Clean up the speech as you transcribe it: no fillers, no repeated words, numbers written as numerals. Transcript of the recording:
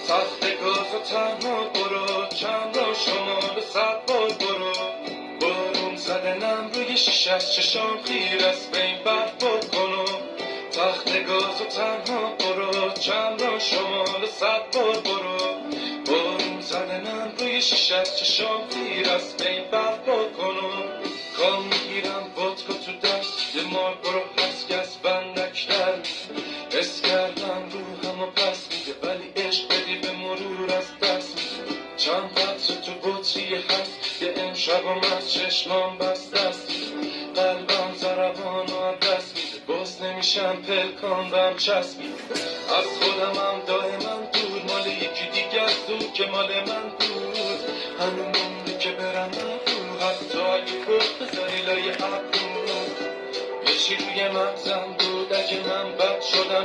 تخت گاز و تنها برو، چند را شمال 100 بار برو. بارون زده نم روی شیشه، چشام خیر است به این برف بکنو. تخت گاز و تنها برو، چند را شمال 100 بار برو. بارون زده نم روی شیشه، چشام خیر است به این برف بکنو. کام میگیرم بادکا تو دست، یه مار برو هست که از بندک در. حس کردم روحم و پس میده، ولی عشق بدی به مرور از دست میده. چند قطر تو بطری هست که امشبم از چشمام بسته است. قلبم ضربان و دست میده، باز نمیشم پلکان بهم چسبیده. از خودمم دائما دور، مال یکی دیگه از تو که مال من بود. همون مونده که برم نبود، حتی اگه گفت بذاری لای ابرو. یه چی روی مغزم بود، اگه من بد شدم